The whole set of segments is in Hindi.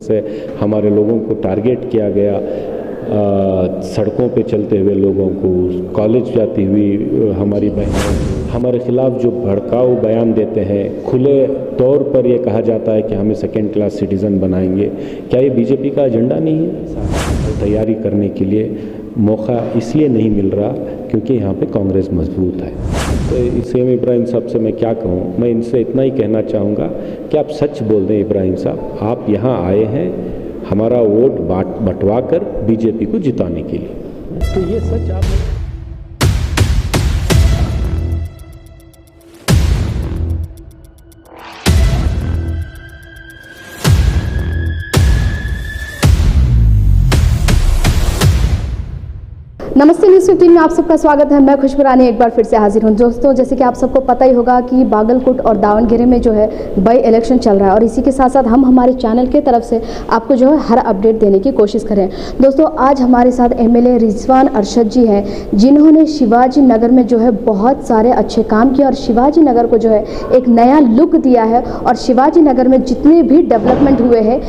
से हमारे लोगों को टारगेट किया गया, सड़कों पे चलते हुए लोगों को, कॉलेज जाती हुई हमारी बहनें हमारे खिलाफ जो भड़काऊ बयान देते हैं, खुले तौर पर ये कहा जाता है कि हमें सेकेंड क्लास सिटीज़न बनाएंगे। क्या ये बीजेपी का एजेंडा नहीं है? तैयारी करने के लिए मौका इसलिए नहीं मिल रहा क्योंकि यहाँ पे कांग्रेस मजबूत है। तो सेम इब्राहिम साहब से मैं क्या कहूँ, मैं इनसे इतना ही कहना चाहूँगा कि आप सच बोल दें इब्राहिम साहब, आप यहाँ आए हैं हमारा वोट बंटवा कर बीजेपी को जिताने के लिए, तो ये सच आप नमस्ते न्यूज़ 15 में आप सबका स्वागत है। मैं खुशबू रानी एक बार फिर से हाजिर हूं। दोस्तों, जैसे कि आप सबको पता ही होगा कि बागलकोट और दावणगेरे में जो है बाई इलेक्शन चल रहा है और इसी के साथ साथ हम हमारे चैनल के तरफ से आपको जो है हर अपडेट देने की कोशिश करें। दोस्तों, आज हमारे साथ एमएलए रिजवान अरशद जी हैं, जिन्होंने शिवाजी नगर में जो है बहुत सारे अच्छे काम किए और शिवाजी नगर को जो है एक नया लुक दिया है और शिवाजी नगर में जितने भी डेवलपमेंट हुए हैं,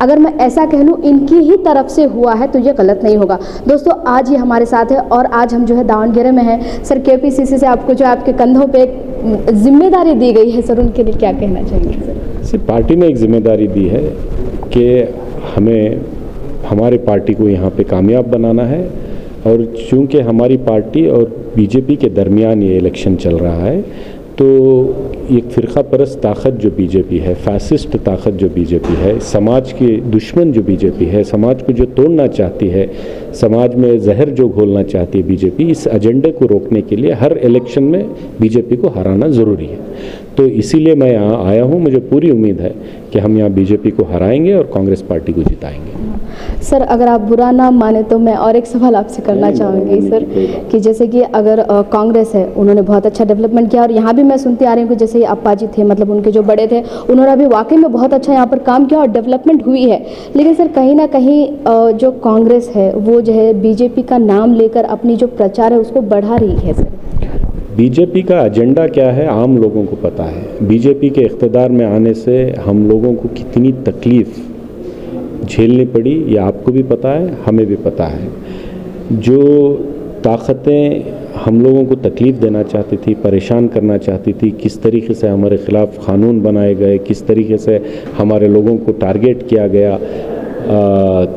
अगर मैं ऐसा कह लूँ इनकी ही तरफ से हुआ है तो ये गलत नहीं होगा। दोस्तों, आज ये हमारे साथ है और आज हम जो है दावणगेरे में हैं। सर, केपीसीसी से आपको जो आपके कंधों पे एक जिम्मेदारी दी गई है, सर उनके लिए क्या कहना चाहेंगे? सर, पार्टी ने एक जिम्मेदारी दी है कि हमें हमारे पार्टी को यहाँ पे कामयाब बनाना है और चूँकि हमारी पार्टी और बीजेपी के दरमियान ये इलेक्शन चल रहा है, तो एक फ़िरका परस्त ताकत जो बीजेपी है, फैसिस्ट ताकत जो बीजेपी है, समाज के दुश्मन जो बीजेपी है, समाज को जो तोड़ना चाहती है, समाज में जहर जो घोलना चाहती है बीजेपी, इस एजेंडे को रोकने के लिए हर इलेक्शन में बीजेपी को हराना ज़रूरी है। तो इसीलिए मैं यहाँ आया हूँ। मुझे पूरी उम्मीद है कि हम यहाँ बीजेपी को हराएंगे और कांग्रेस पार्टी को जिताएंगे। सर, अगर आप बुरा ना माने तो मैं और एक सवाल आपसे करना चाहूँगी सर, कि जैसे कि अगर कांग्रेस है, उन्होंने बहुत अच्छा डेवलपमेंट किया और यहाँ भी मैं सुनती आ रही हूँ कि जैसे अप्पा जी थे, मतलब उनके जो बड़े थे, उन्होंने अभी वाकई में बहुत अच्छा यहाँ पर काम किया और डेवलपमेंट हुई है। लेकिन सर, कहीं ना कहीं जो कांग्रेस है वो जो है बीजेपी का नाम लेकर अपनी जो प्रचार है उसको बढ़ा रही है। सर, बीजेपी का एजेंडा क्या है आम लोगों को पता है। बीजेपी के इख्तिदार में आने से हम लोगों को कितनी तकलीफ़ झेलनी पड़ी ये आपको भी पता है, हमें भी पता है। जो ताकतें हम लोगों को तकलीफ़ देना चाहती थी, परेशान करना चाहती थी, किस तरीके से हमारे ख़िलाफ़ कानून बनाए गए, किस तरीके से हमारे लोगों को टारगेट किया गया,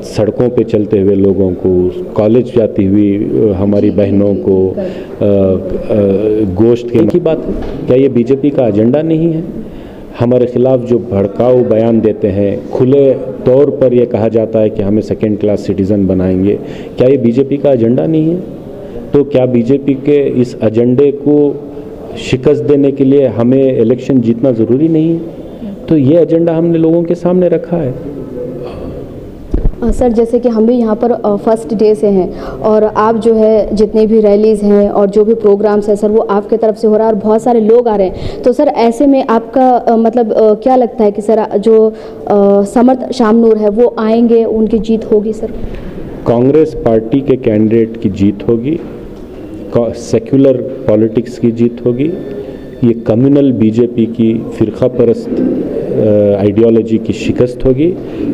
सड़कों पे चलते हुए लोगों को, कॉलेज जाती हुई हमारी बहनों को गोश्त की बात है। क्या ये बीजेपी का एजेंडा नहीं है? हमारे खिलाफ जो भड़काऊ बयान देते हैं, खुले तौर पर यह कहा जाता है कि हमें सेकेंड क्लास सिटीज़न बनाएंगे, क्या ये बीजेपी का एजेंडा नहीं है? तो क्या बीजेपी के इस एजेंडे को शिकस्त देने के लिए हमें इलेक्शन जीतना ज़रूरी नहीं है? तो ये एजेंडा हमने लोगों के सामने रखा है। सर, जैसे कि हम भी यहाँ पर फर्स्ट डे से हैं और आप जो है जितने भी रैलीज़ हैं और जो भी प्रोग्राम्स हैं सर, वो आपके तरफ से हो रहा है और बहुत सारे लोग आ रहे हैं। तो सर, ऐसे में आपका मतलब क्या लगता है कि सर जो समर्थ शामनूर है वो आएंगे, उनकी जीत होगी? सर, कांग्रेस पार्टी के कैंडिडेट की जीत होगी, सेक्युलर पॉलिटिक्स की जीत होगी, ये कम्युनल बीजेपी की फ़िरका परस्त आइडियोलॉजी की शिकस्त होगी।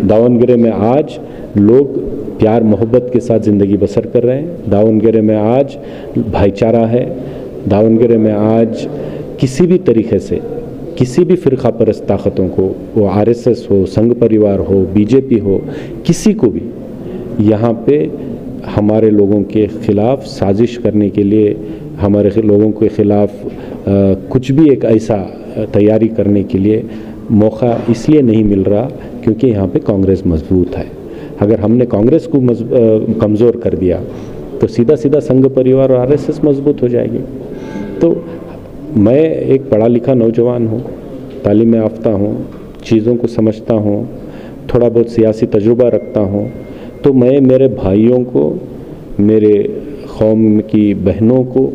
दावणगेरे में आज लोग प्यार मोहब्बत के साथ ज़िंदगी बसर कर रहे हैं। दावणगेरे में आज भाईचारा है। दावणगेरे में आज किसी भी तरीके से किसी भी फ़िरका परस्त ताकतों को, वो आरएसएस हो, संघ परिवार हो, बीजेपी हो, किसी को भी यहाँ पे हमारे लोगों के ख़िलाफ़ साजिश करने के लिए, हमारे लोगों के ख़िलाफ़ कुछ भी एक ऐसा तैयारी करने के लिए मौका इसलिए नहीं मिल रहा क्योंकि यहाँ पे कांग्रेस मजबूत है। अगर हमने कांग्रेस को कमज़ोर कर दिया तो सीधा सीधा संघ परिवार और आरएसएस मजबूत हो जाएगी। तो मैं एक पढ़ा लिखा नौजवान हूँ, तालीम याफ्ता हूँ, चीज़ों को समझता हूँ, थोड़ा बहुत सियासी तजुर्बा रखता हूँ। तो मैं मेरे भाइयों को, मेरे कौम की बहनों को,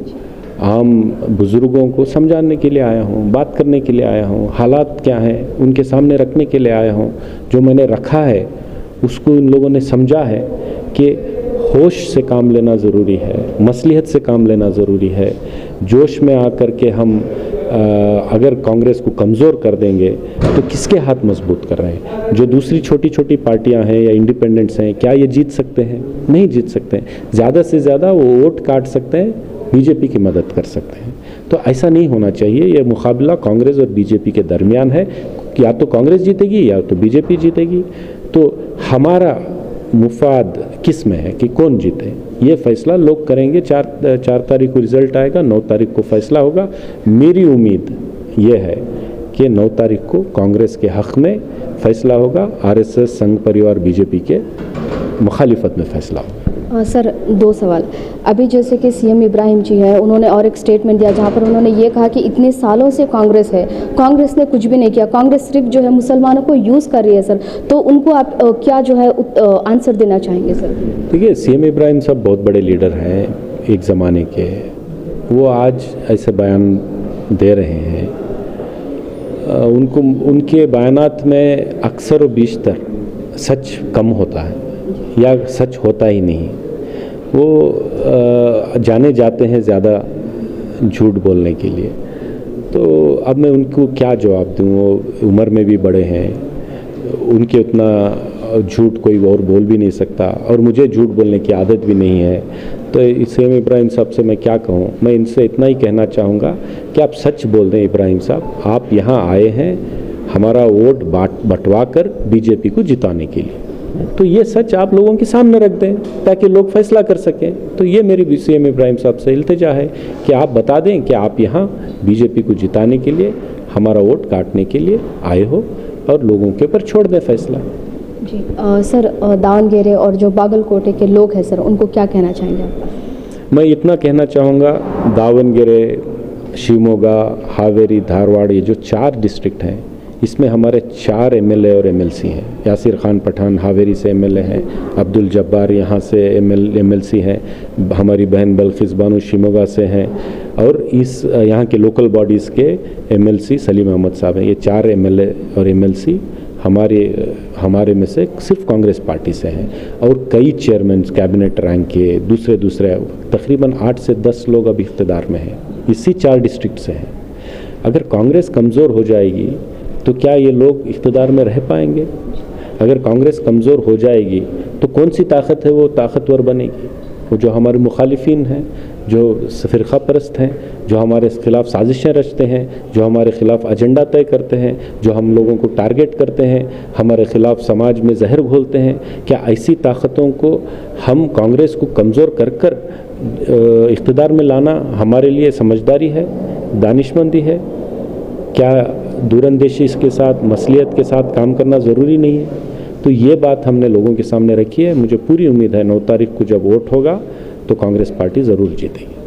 आम बुज़ुर्गों को समझाने के लिए आया हूँ, बात करने के लिए आया हूँ, हालात क्या हैं उनके सामने रखने के लिए आया हूँ। जो मैंने रखा है उसको इन लोगों ने समझा है कि होश से काम लेना ज़रूरी है, मसलिहत से काम लेना ज़रूरी है। जोश में आकर के हम अगर कांग्रेस को कमज़ोर कर देंगे तो किसके हाथ मजबूत कर रहे हैं? जो दूसरी छोटी छोटी पार्टियां हैं या इंडिपेंडेंट्स हैं, क्या ये जीत सकते हैं? नहीं जीत सकते हैं। ज़्यादा से ज़्यादा वो वोट काट सकते हैं, बीजेपी की मदद कर सकते हैं। तो ऐसा नहीं होना चाहिए। ये मुकाबला कांग्रेस और बीजेपी के दरमियान है, या तो कांग्रेस जीतेगी या तो बीजेपी जीतेगी। तो हमारा मुफाद किस में है कि कौन जीते, ये फैसला लोग करेंगे। 4 तारीख को रिजल्ट आएगा, 9 तारीख को फैसला होगा। मेरी उम्मीद ये है कि 9 तारीख को कांग्रेस के हक़ में फैसला होगा, आरएसएस, संघ परिवार, बीजेपी के मुखालिफत में फैसला होगा। सर 2 सवाल। अभी जैसे कि सीएम इब्राहिम जी है, उन्होंने और एक स्टेटमेंट दिया जहां पर उन्होंने ये कहा कि इतने सालों से कांग्रेस है, कांग्रेस ने कुछ भी नहीं किया, कांग्रेस सिर्फ जो है मुसलमानों को यूज़ कर रही है सर। तो उनको आप क्या जो है आंसर देना चाहेंगे सर? देखिए, सीएम इब्राहिम साहब बहुत बड़े लीडर हैं एक ज़माने के। वो आज ऐसे बयान दे रहे हैं, उनके बयानात में अक्सर व बेशतर सच कम होता है या सच होता ही नहीं। वो जाने जाते हैं ज़्यादा झूठ बोलने के लिए। तो अब मैं उनको क्या जवाब दूँ? वो उम्र में भी बड़े हैं, उनके उतना झूठ कोई और बोल भी नहीं सकता, और मुझे झूठ बोलने की आदत भी नहीं है। तो सीएम इब्राहिम साहब से मैं क्या कहूँ? मैं इनसे इतना ही कहना चाहूँगा कि आप सच बोल दें इब्राहिम साहब। आप यहाँ आए हैं हमारा वोट बंटवा कर बीजेपी को जिताने के लिए, तो ये सच आप लोगों के सामने रख दें ताकि लोग फैसला कर सकें। तो ये मेरी सीएम इब्राहिम साहब से इल्तिजा है कि आप बता दें कि आप यहाँ बीजेपी को जिताने के लिए, हमारा वोट काटने के लिए आए हो, और लोगों के ऊपर छोड़ दें फैसला। जी सर, दावणगेरे और जो बागलकोटे के लोग हैं सर, उनको क्या कहना चाहेंगे आप? मैं इतना कहना चाहूँगा, दावणगेरे, शिवमोगा, हावेरी, धारवाड़, ये जो 4 डिस्ट्रिक्ट हैं, इसमें हमारे 4 एमएलए और एमएलसी हैं। यासिर खान पठान हावेरी से एमएलए हैं, अब्दुल जब्बार यहाँ से एमएलसी हैं, हमारी बहन बल्किस बानो शिमोगा से हैं, और इस यहाँ के लोकल बॉडीज़ के एमएलसी सलीम अहमद साहब हैं। ये 4 एमएलए और एमएलसी हमारे में से सिर्फ कांग्रेस पार्टी से हैं, और कई चेयरमैन कैबिनेट रैंक के दूसरे तकरीबन 8 से 10 लोग अब इख्तिदार में हैं, इसी 4 डिस्ट्रिक्ट से हैं। अगर कांग्रेस कमज़ोर हो जाएगी तो क्या ये लोग इख्तिदार में रह पाएंगे? अगर कांग्रेस कमज़ोर हो जाएगी तो कौन सी ताकत है वो ताकतवर बनेगी? वो जो हमारे मुखालिफिन हैं, जो फ़िरक़ा परस्त हैं, जो हमारे ख़िलाफ़ साजिशें रचते हैं, जो हमारे ख़िलाफ़ एजेंडा तय करते हैं, जो हम लोगों को टारगेट करते हैं, हमारे ख़िलाफ़ समाज में जहर घोलते हैं, क्या ऐसी ताकतों को हम कांग्रेस को कमज़ोर कर इख्तिदार में लाना हमारे लिए समझदारी है, दानिशमंदी है? क्या दूरंदेशी के साथ, मसलियत के साथ काम करना ज़रूरी नहीं है? तो ये बात हमने लोगों के सामने रखी है। मुझे पूरी उम्मीद है 9 तारीख को जब वोट होगा तो कांग्रेस पार्टी ज़रूर जीतेगी।